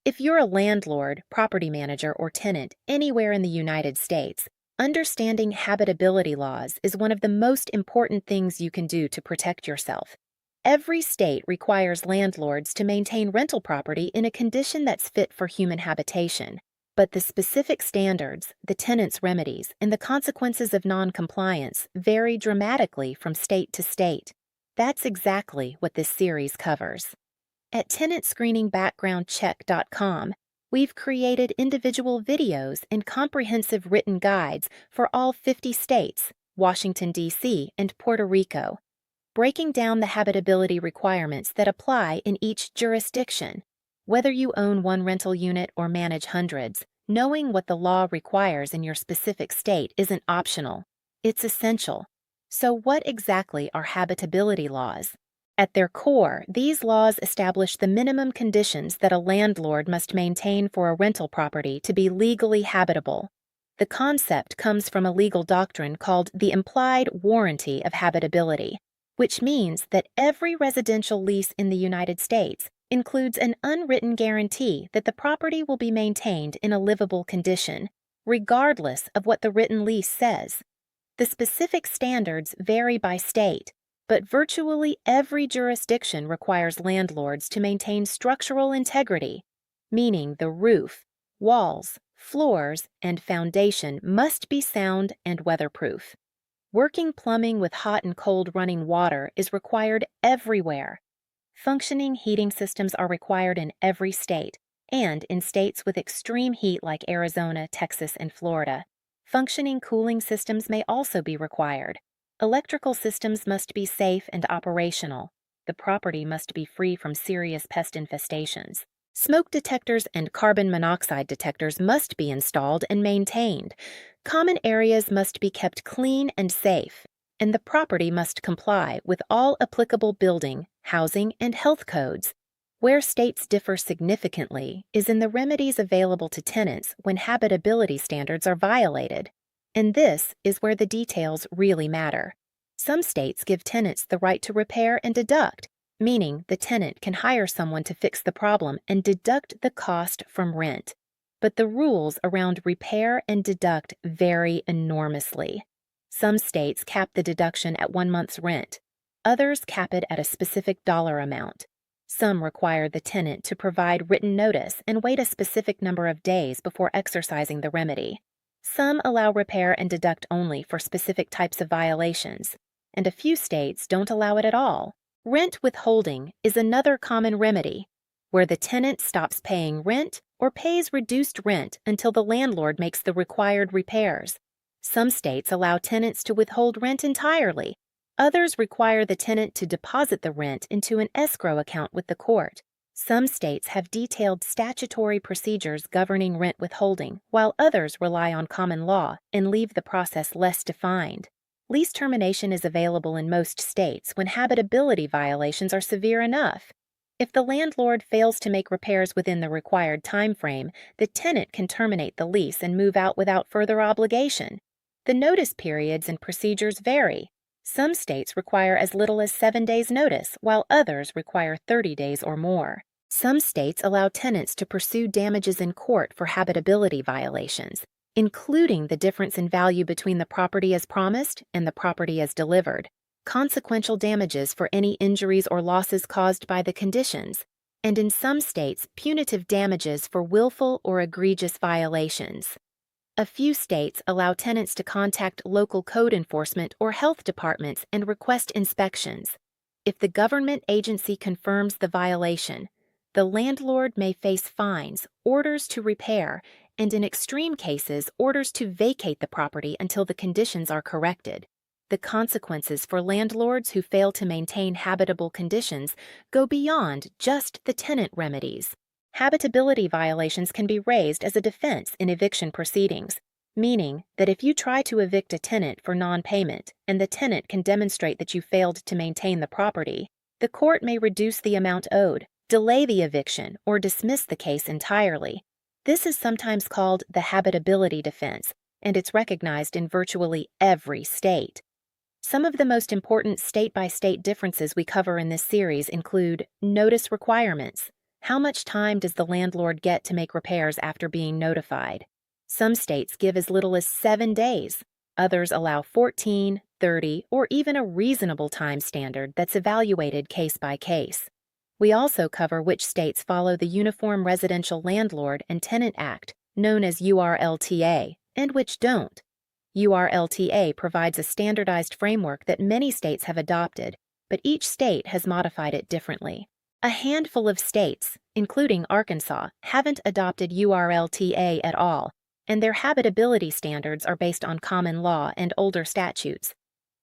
If you're a landlord, property manager, or tenant anywhere in the United States, understanding habitability laws is one of the most important things you can do to protect yourself. Every state requires landlords to maintain rental property in a condition that's fit for human habitation, but the specific standards, the tenant's remedies, and the consequences of noncompliance vary dramatically from state to state. That's exactly what this series covers. At tenantscreeningbackgroundcheck.com, we've created individual videos and comprehensive written guides for all 50 states, Washington, D.C., and Puerto Rico, breaking down the habitability requirements that apply in each jurisdiction. Whether you own one rental unit or manage hundreds, knowing what the law requires in your specific state isn't optional. It's essential. So what exactly are habitability laws? At their core, these laws establish the minimum conditions that a landlord must maintain for a rental property to be legally habitable. The concept comes from a legal doctrine called the implied warranty of habitability, which means that every residential lease in the United States includes an unwritten guarantee that the property will be maintained in a livable condition, regardless of what the written lease says. The specific standards vary by state, but virtually every jurisdiction requires landlords to maintain structural integrity, meaning the roof, walls, floors, and foundation must be sound and weatherproof. Working plumbing with hot and cold running water is required everywhere. Functioning heating systems are required in every state, and in states with extreme heat like Arizona, Texas, and Florida. Functioning cooling systems may also be required. Electrical systems must be safe and operational. The property must be free from serious pest infestations. Smoke detectors and carbon monoxide detectors must be installed and maintained. Common areas must be kept clean and safe, and the property must comply with all applicable building, housing, and health codes. Where states differ significantly is in the remedies available to tenants when habitability standards are violated. And this is where the details really matter. Some states give tenants the right to repair and deduct, meaning the tenant can hire someone to fix the problem and deduct the cost from rent. But the rules around repair and deduct vary enormously. Some states cap the deduction at 1 month's rent. Others cap it at a specific dollar amount. Some require the tenant to provide written notice and wait a specific number of days before exercising the remedy. Some allow repair and deduct only for specific types of violations, and a few states don't allow it at all. Rent withholding is another common remedy, where the tenant stops paying rent or pays reduced rent until the landlord makes the required repairs. Some states allow tenants to withhold rent entirely. Others require the tenant to deposit the rent into an escrow account with the court. Some states have detailed statutory procedures governing rent withholding, while others rely on common law and leave the process less defined. Lease termination is available in most states when habitability violations are severe enough. If the landlord fails to make repairs within the required time frame, the tenant can terminate the lease and move out without further obligation. The notice periods and procedures vary. Some states require as little as 7 days' notice, while others require 30 days or more. Some states allow tenants to pursue damages in court for habitability violations, including the difference in value between the property as promised and the property as delivered, consequential damages for any injuries or losses caused by the conditions, and in some states, punitive damages for willful or egregious violations. A few states allow tenants to contact local code enforcement or health departments and request inspections. If the government agency confirms the violation, the landlord may face fines, orders to repair, and in extreme cases, orders to vacate the property until the conditions are corrected. The consequences for landlords who fail to maintain habitable conditions go beyond just the tenant remedies. Habitability violations can be raised as a defense in eviction proceedings, meaning that if you try to evict a tenant for non-payment and the tenant can demonstrate that you failed to maintain the property, the court may reduce the amount owed, delay the eviction, or dismiss the case entirely. This is sometimes called the habitability defense, and it's recognized in virtually every state. Some of the most important state-by-state differences we cover in this series include notice requirements. How much time does the landlord get to make repairs after being notified? Some states give as little as 7 days. Others allow 14, 30, or even a reasonable time standard that's evaluated case by case. We also cover which states follow the Uniform Residential Landlord and Tenant Act, known as URLTA, and which don't. URLTA provides a standardized framework that many states have adopted, but each state has modified it differently. A handful of states, including Arkansas, haven't adopted URLTA at all, and their habitability standards are based on common law and older statutes.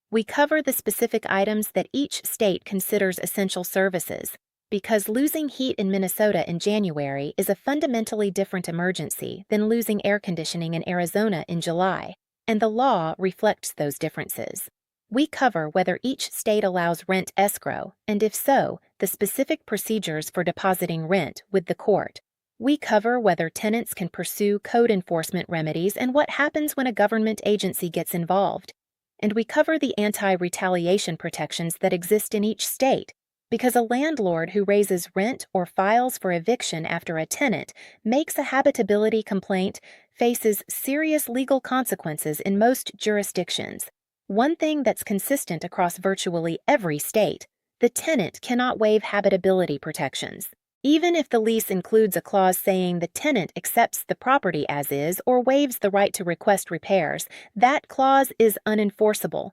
We cover the specific items that each state considers essential services, because losing heat in Minnesota in January is a fundamentally different emergency than losing air conditioning in Arizona in July, and the law reflects those differences. We cover whether each state allows rent escrow, and if so, the specific procedures for depositing rent with the court. We cover whether tenants can pursue code enforcement remedies and what happens when a government agency gets involved. And we cover the anti-retaliation protections that exist in each state, because a landlord who raises rent or files for eviction after a tenant makes a habitability complaint faces serious legal consequences in most jurisdictions. One thing that's consistent across virtually every state: the tenant cannot waive habitability protections. Even if the lease includes a clause saying the tenant accepts the property as is or waives the right to request repairs, that clause is unenforceable.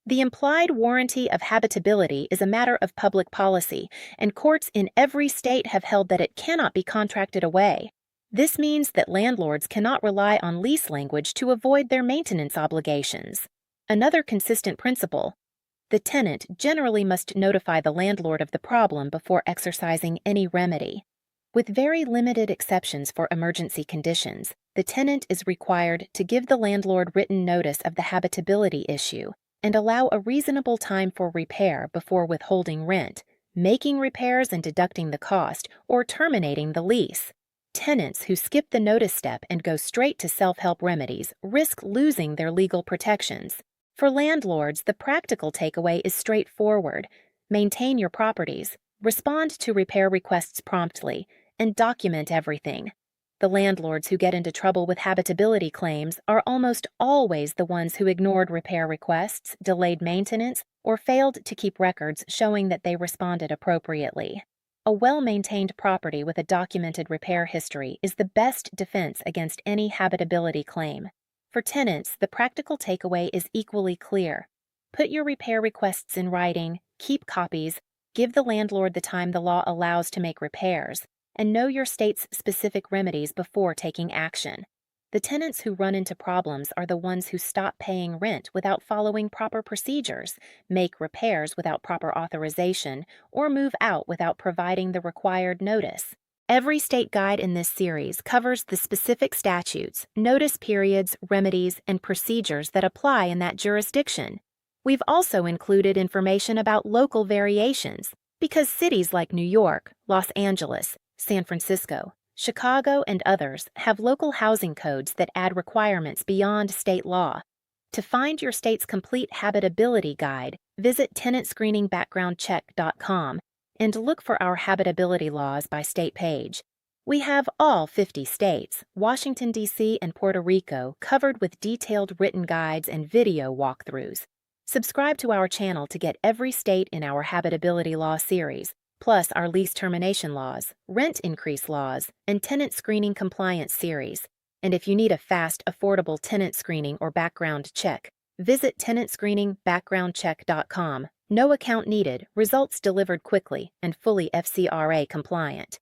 The implied warranty of habitability is a matter of public policy, and courts in every state have held that it cannot be contracted away. This means that landlords cannot rely on lease language to avoid their maintenance obligations. Another consistent principle: the tenant generally must notify the landlord of the problem before exercising any remedy. With very limited exceptions for emergency conditions, the tenant is required to give the landlord written notice of the habitability issue and allow a reasonable time for repair before withholding rent, making repairs and deducting the cost, or terminating the lease. Tenants who skip the notice step and go straight to self-help remedies risk losing their legal protections. For landlords, the practical takeaway is straightforward: maintain your properties, respond to repair requests promptly, and document everything. The landlords who get into trouble with habitability claims are almost always the ones who ignored repair requests, delayed maintenance, or failed to keep records showing that they responded appropriately. A well-maintained property with a documented repair history is the best defense against any habitability claim. For tenants, the practical takeaway is equally clear. Put your repair requests in writing, keep copies, give the landlord the time the law allows to make repairs, and know your state's specific remedies before taking action. The tenants who run into problems are the ones who stop paying rent without following proper procedures, make repairs without proper authorization, or move out without providing the required notice. Every state guide in this series covers the specific statutes, notice periods, remedies, and procedures that apply in that jurisdiction. We've also included information about local variations, because cities like New York, Los Angeles, San Francisco, Chicago, and others have local housing codes that add requirements beyond state law. To find your state's complete habitability guide, visit tenantscreeningbackgroundcheck.com and look for our habitability laws by state page. We have all 50 states, Washington, D.C., and Puerto Rico covered with detailed written guides and video walkthroughs. Subscribe to our channel to get every state in our habitability law series, plus our lease termination laws, rent increase laws, and tenant screening compliance series. And if you need a fast, affordable tenant screening or background check, visit tenantscreeningbackgroundcheck.com. No account needed, results delivered quickly, and fully FCRA compliant.